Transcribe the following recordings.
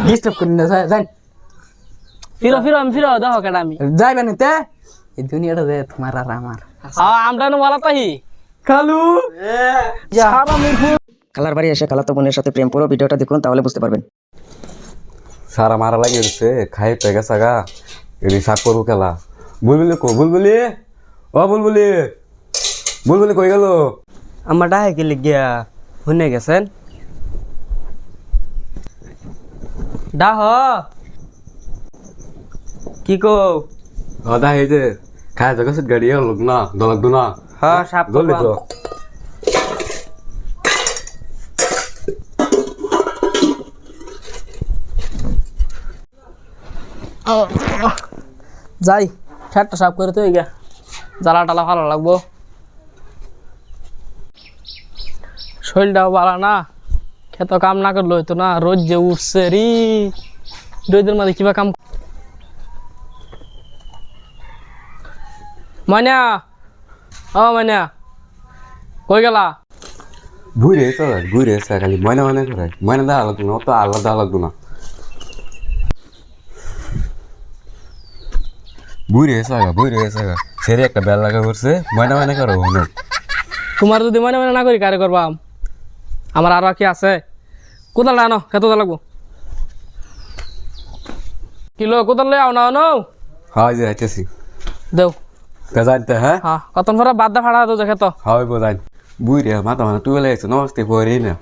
Disturb করি না যাই ফিরো ফিরো আমি ফিরো দেখো কেডা আমি যাইবেন তে এই দুনিয়াটা যে তোমার আর আমার আমরা নো বলা তাহি কালু সারা মিরপুর খালার বাড়ি এসে খালাতো বোনের সাথে প্রেম, পুরো ভিডিওটা দেখুন তাহলে বুঝতে পারবেন। সারা মারা লাগে গেছে খাই পেগে সাগা এটি শাক করবো খেলা বুলবুলি কো বুলবুলি ও বুলবুলি বুলবুলি কই গেল আমার ডাহে কি লিগিয়া শুনে গেছেন ডাহ কি কো দা এই যে খাই জগত গাড়ি লোক না দলক দু না হ্যাঁ সাপ জলদি তো যাই ঠেটটা সাপ করে তো গিয়া জ্বালা টালা ভালো লাগবো শরীরটাও ভালো না খেত কাম না করলে হইতো না রোজ যে উঠছে রি রোদের মধ্যে কিবা কাম মাইনা ও মাইনা কই গেলা ঘুরে এসে খালি ময়না ময়না করে ময়না দেওয়া লাগতো না অত আলাদা লাগতো না বুড়ে এসে সেরে একটা বেল লাগা করছে ময়না ময়না করো হলো তোমার যদি মনে মনে না করি কারে করবা আমার আরো কি আছে কোদাল আনো খেতে লাগবো কিলো কোদাল লই আও না আনো হয় যে আইতেছি দেও জানতে হ্যাঁ হ্যাঁ কতন পরে বাদ দা ফাড়া দো দেখে তো হয় বোঝাই বুড়ে মাথা মানে তুই লাগছে নমস্তে পরে না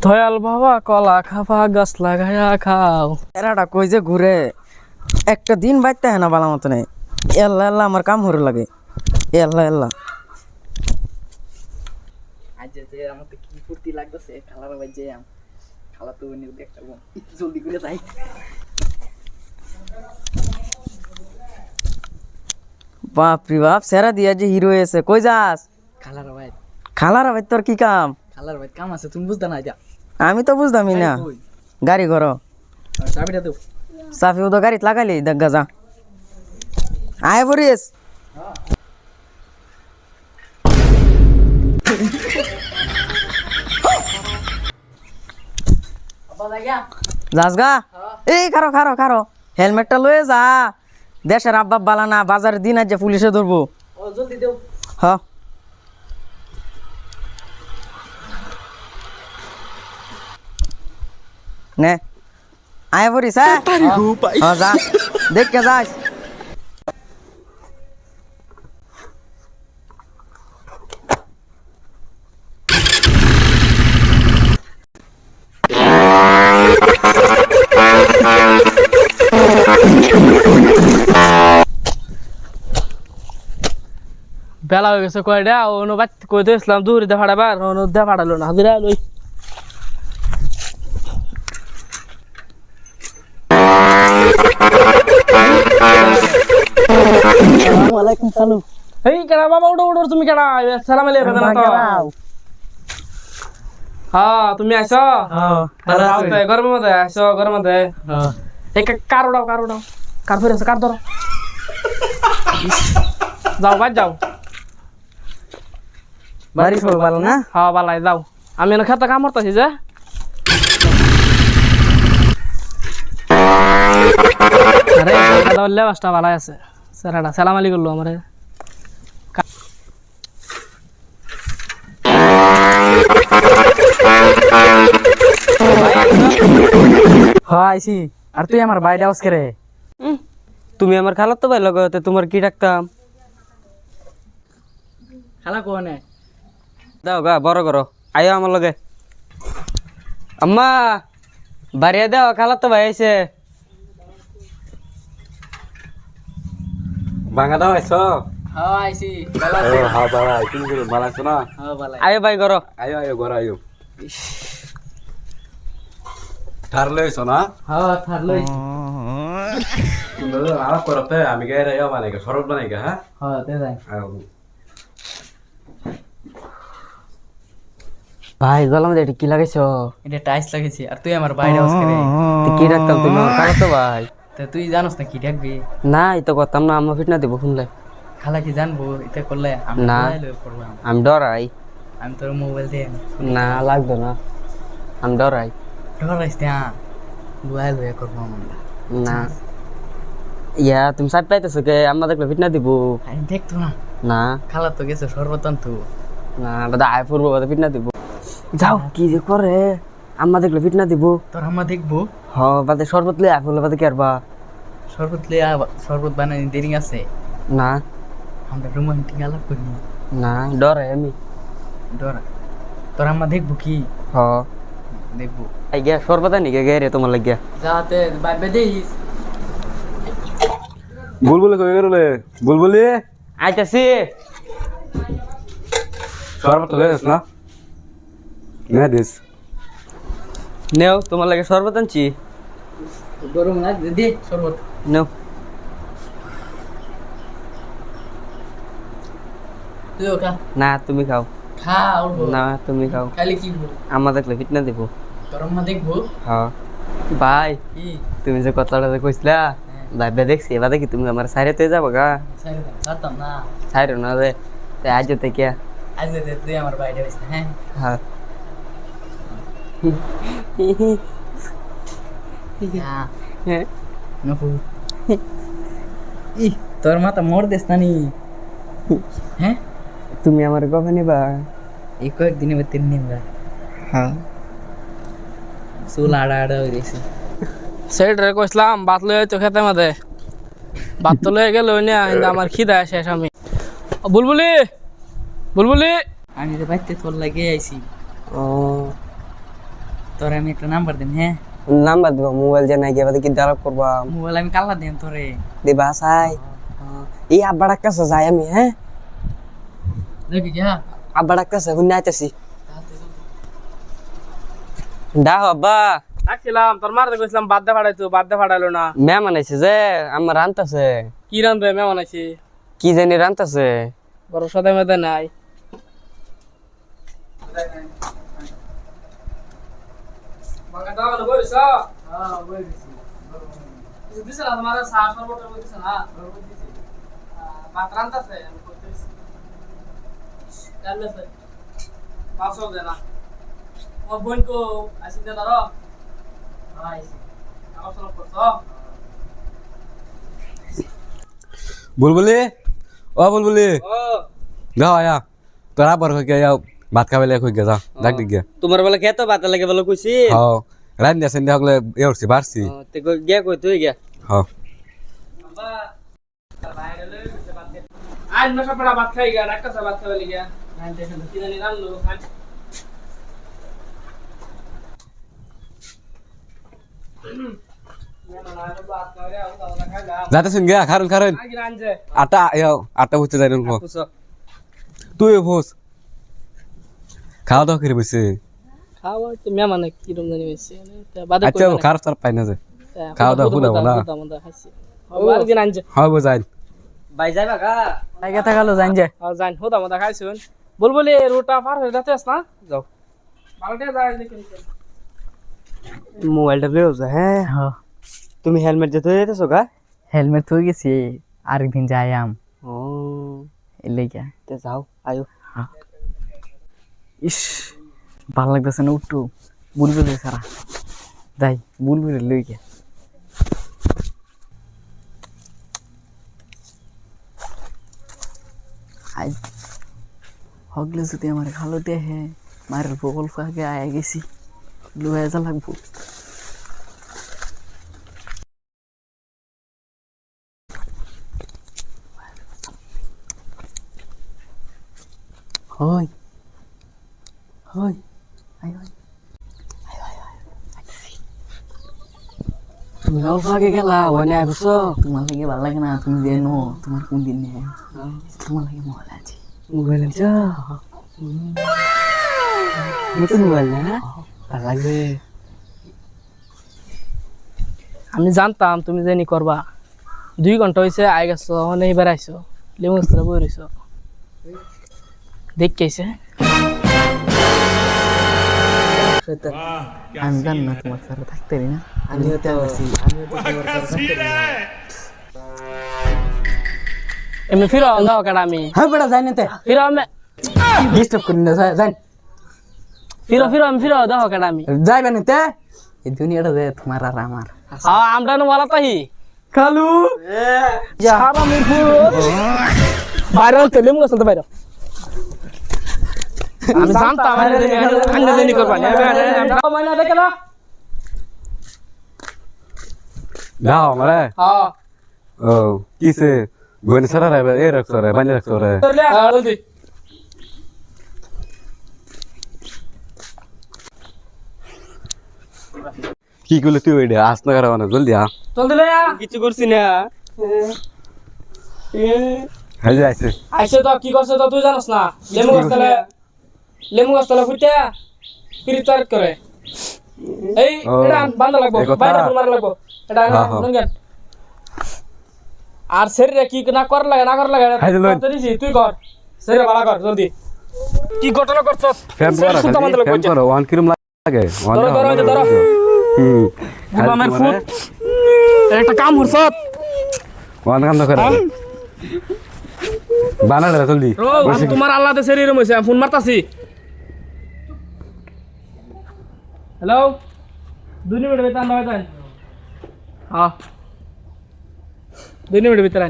দয়াল বাবা কলা খাবা গাছ লাগায়া খাও এরাটা কই যে ঘুরে একটা দিন বাইতে হয় না বালা মতো নেই এল্লা এল্লা আমার কাম হরে লাগে এল্লা এল্লা আজ যে আমার তো কি ফুর্তি লাগতেছে খালার ভাই যে খালা তো নিউ দেখতে জলদি করে যাই বাপ রে বাপ সেরা দিয়া যে হিরো এসে কই যাস খালার ভাই তোর কি কাম খালার ভাই কাম আছে তুমি বুঝতে না যা আমি তো বুঝতামই না গাড়ি ঘর চাবিটা দেও সাফি উদো গাড়িত লাগাইলি দেখা যা আয় পড়িস যাস গা এই খারো খারো খারো হেলমেটটা লয়ে যা দেশের আব্বা বালা না বাজারের দিন আজ পুলিশে ধরবো ও জলদি দেও হ নে আয় পড়িস হ্যাঁ যা দেখকে যাস বেলা হয়ে গেছে কয়টা অন্য বাচ্চা কইতে ইসলাম দূরে দে ফাড়াবার অন্য দে ফাড়ালো না হাজিরা লই ওয়ালাইকুম সালাম এই কেডা বাবা উঠো উঠো তুমি কেডা আসসালামু আলাইকুম না তো হ্যাঁ তুমি আইছো হ্যাঁ গরমের মধ্যে আইছো গরমের মধ্যে হ্যাঁ এই কার উড়াও কার ফিরে কার ধরো যাও বাদ যাও বাড়ি সব ভালো না হ্যাঁ বালাই যাও আমি এনে খেতে কাম করতেছি যে আরে দাদা বাসটা ভালাই আছে স্যারাটা সালাম আলী করলো আমারে হ্যাঁ আইছি আর তুই আমার বাইরে আওয়াজ করে তুমি আমার খালার তো ভাই লগতে তোমার কি ডাকতাম খালা কোনে দাও গা বড় করো আয়ো আমার লগে আম্মা বাড়িয়ে দাও খালার তো ভাই আইছে ভাঙা দাও আইছো হ্যাঁ আইছি হ্যাঁ বাবা তুমি ভালো আছো না হ্যাঁ ভালো আয়ো ভাই করো আয়ো ঘর আয়ো ঠার লইছো না হ্যাঁ থার লই আলাপ করতে আমি গায়ে বানাই সরব বানাই হ্যাঁ হ্যাঁ তে যাই ভাই গলাম এটা কি লাগাইছো এটা টাইস লাগিয়েছি আর তুই আমার বাইরে আওয়াজ করে কি ডাকতাম তুমি আমার খালার তো ভাই তা তুই জানোস না কি ডাকবি না এই তো করতাম না আম্মা ফিট না দেবো শুনলে খালা কি জানবো এটা করলে না। করলাম আমি ডরাই আমি তোর মোবাইল দিয়ে না লাগতো না আমি ডরাই ডরাইস না লুয়া লুয়া করবো আমরা না ইয়া তুমি সাইড পাইতেছো কে আমরা দেখলে ফিট না দিব আমি দেখতো না না খালা তো গেছে সর্বতন্তু না বাদা আয় পড়বো বাদা ফিট না দিব যাও কি যে করে আমরা দেখলে ফিট না দিব তোর আম্মা দেখবো হ বাদে শরবত লই আয় পড়লে বাদে কি আরবা শরবত লিয়া শরবত বানানি দেরি আছে না আমরা রোমান্টিক আলাপ করি না ডরে আমি ডরা তোর আম্মা দেখবো কি হ দেখবো আই গিয়া শরবত আনি গে রে তোমার লাগিয়া যাতে বাইবে দেইস বুলবুলি কই গেল বুলবুলি আইতাছি শরবত দেস না না দিস নেও তোমার লাগে শরবত আনছি গরম না দে শরবত নেও তুইও খা না তুমি খাও খা অল্প না তুমি খাও খালি কি বল আমরা দেখলে ফিট না দিব তোর আম্মা দেখবো হ্যাঁ ভাই কি তুমি যে কথাটা যে কইছিলা ভাইবা দেখছি এবার দেখি তুমি আমার সাইডে যাবো গা সাইড কাটতাম না সাইড না রে তাই আজ থেকে আজ দে তুই আমার বাইরে হইছ না হ্যাঁ হ্যাঁ হ্যাঁ নকু ই তোর মাথা মোর দেস না নি হ্যাঁ তুমি আমার কবে নিবা এই কয়েকদিনে বা তিন দিন বা হ্যাঁ চুল আড়া আড়া হয়ে গেছে সেট রে কইছিলাম ভাত লয়ে তো খেতে মাঝে ভাত তো লয়ে গেল না কিন্তু আমার খিদা শেষ আমি বুলবুলি বুলবুলি আমি তো বাইতে তোর লাগে আইছি ও তোর আমি একটা নাম্বার দিন হ্যাঁ নাম্বার দিব মোবাইল যে নাই গিয়ে কি ডায়লগ করবা মোবাইল আমি কাল্লা দিম তোরে দিবা সাই এই আব্বার কাছে যাই আমি হ্যাঁ দেখবি কি হ্যাঁ আব্বার কাছে হুন আইতাছি ডাহ আব্বা ডাকছিলাম তোর মারতে কইছিলাম বাদ দে ফাড়াইতো বাদ দে ফাড়াইলো না মেহমান আইছে যে আমার রান্তাছে কি রান্ধবে মেমন আছি কি জানি রান্তাছে বড় সদাই মেদে নাই বাঙ্গা দাও না বইছ হ্যাঁ বই দিছি কিছু দিছ না তোমার চা সরবত দিছ না ভাত রান্তাছে আমি করতেছি জানলে স্যার পাঁচশো দে না ও বোন কো আসি দে দাঁড়ো আইছি আমার সরব করতো বুলবুলি ও বুলবুলি ও যাও আয়া তোরা বার হয়ে গিয়া ভাত খাবে কই গিয়া যা ডাক দিক গিয়া তোমার বলে খেতো ভাত লাগে বলে কইছি হ্যাঁ রান দিয়া সেন হগলে এ উঠছি বাড়ছি তে গিয়া কই তুই গিয়া হ্যাঁ আজ নশা পড়া ভাত খাই গা ডাক্তার সাহেব ভাত খাবে লিগা নাই দেখেন কি জানি রান্না খাই যাইতেছেন গিয়া খারুন খারুন আটা বুঝতে যাই তুই ফোস খাওয়া দাওয়া করে বসে খাওয়া তো মেমানে কি রকম জানি হইছে বাদে আচ্ছা খারাপ তার পাই না যে খাওয়া দাওয়া খুলে না আরেকদিন আনছে হয় বোঝাই ভাই যাইবা গা লাগে থাকালো জান যে জান হোদা মদা খাইছুন বলবলি রোটা পার হয়ে যাচ্ছে না যাও বালটা যায় দেখি মোবাইলটা লইও যা হ্যাঁ হ্যাঁ তুমি হেলমেট যে তুই যাইতেছো গা হেলমেট থই গেছি আরেকদিন যাইয়াম ও এই লেগে তে যাও আয়ো ইস ভালো লাগতেছে না উঠু বুলবুলি সারা যাই বুলবুলি লই গে আজ হগলে যদি আমার খালো দেহে মারের বগল ফাঁকে আয়া গেছি লুয়ে যা লাগবো হয় হয় আয় আয় তুমি অল্প আগে গেলা ওনে আসছো তোমার লাগে ভালো লাগে না তুমি জানো তোমার কোন দিন নেই তোমার লাগে মোবাইল আছে মোবাইল আছে নতুন মোবাইল না ভালো লাগবে আমি জানতাম তুমি জানি করবা 2 ঘন্টা হইছে আই গেছো অনে এবার আইছো লেমুস্ত্রা বই রইছো দেখ কেছে আমি জানি না তোমার সাথে থাকতে পারি না আমিও তো তোমার সাথে এমনি ফিরো দাও কাটা আমি হ্যাঁ বেটা যাই না তে ফিরো আমি ডিস্টার্ব করি না যাই ফিরো ফিরো আমি ফিরো দেখো কেডা আমি যাইবেন তে এই দুনিয়াটা যে তোমার আর আমার হ্যাঁ আমরা নো ওয়ালা তাহি খালু সারা মিরপুর বাইরে তেলে মুখ চলতে বাইরে আমি জানতাম আন্না দেনি করবা না মাইনা দেখে না যাও আমারে হ্যাঁ ও কিসে গোনে সারা রে এ রাখছো রে বানি রাখছো রে চলে জলদি কি করলে তুই ওইটা আস না করা জলদি আ জলদি লে কিছু করছি না হয়ে যাইছে আইসে তো কি করছে তো তুই জানিস না লেমু গাছতলা ফুটে ফিরিতার করে এই এটা বান্ধা লাগবো বাইরে ফুল মারা লাগবো এটা নঙ্গেন আর শরীরে কি না কর লাগে করতে দিছি তুই কর শরীরে ভালো কর জলদি কি ঘটনা করছস ফ্যান করো ওয়ান কিরম লাগে ধরো আমার ফুট একটা কাম হরছত ওয়ান কাম করে বানা রে জলদি আমি তোমার আল্লাহতে শরীরে মইছে ফোন মারতাছি হ্যালো 2 মিনিট ভিতর না হয় হ্যাঁ 2 মিনিট ভিতর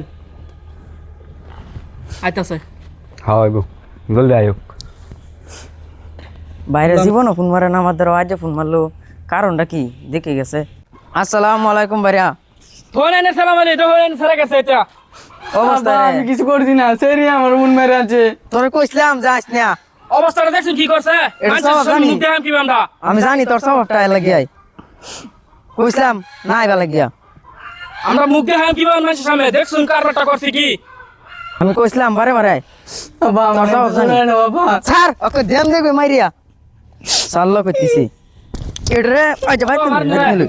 আইতাছে হ্যাঁ আইবো জলদি আইও বাইরে জীবনও ফোন মারে না আমাদের আজ ফোন মারলো কারণটা কি দেখে গেছে আসসালামু আলাইকুম ভাইয়া ফোন এনে সালাম আলাইকুম ফোন এনে সারা গেছে এটা অবস্থা আমি কিছু করছি না সেরি আমার মন মেরে আছে তোরে কইছিলাম যাস না অবস্থাটা দেখছেন কি করছে এটা সব জানি। মুখ দেখাম কি আমরা আমি জানি তোর স্বভাবটা লাগি আই কইছিলাম না আইবা লাগিয়া আমরা মুখ দেখাম কি মানুষের সামনে দেখছুন কারবারটা করছে কি আমি কইছিলাম বারে বারে আই বাবা আমার সব জানি। না বাবা স্যার ওকে দেম দেবে মাইরিয়া চাল্লো কইতিছি এডরে আজ ভাই তুমি নিলু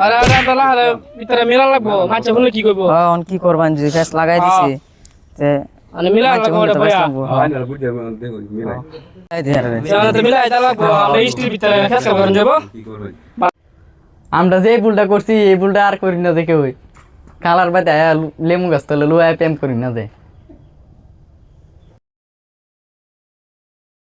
আরে আরে আল্লাহ আরে ভিতরে মিলা লাগবো মাছে বলে কি কইবো অন কি করবান যদি ফেস লাগাই দিছি তে মানে মিলা লাগবো ওটা ভাইয়া আইনার বুঝে দেখো মিলাই এই দে রে জানা তো মিলা এটা লাগবো আমরা স্টিল ভিতরে ফেসকা করেন যাব কি করবে আমরা যে ভুলটা করছি এই ভুলটা আর করি না দেখে ওই কালার বাদে লেমু গাছ তলে লুয়া প্যাম করি না যে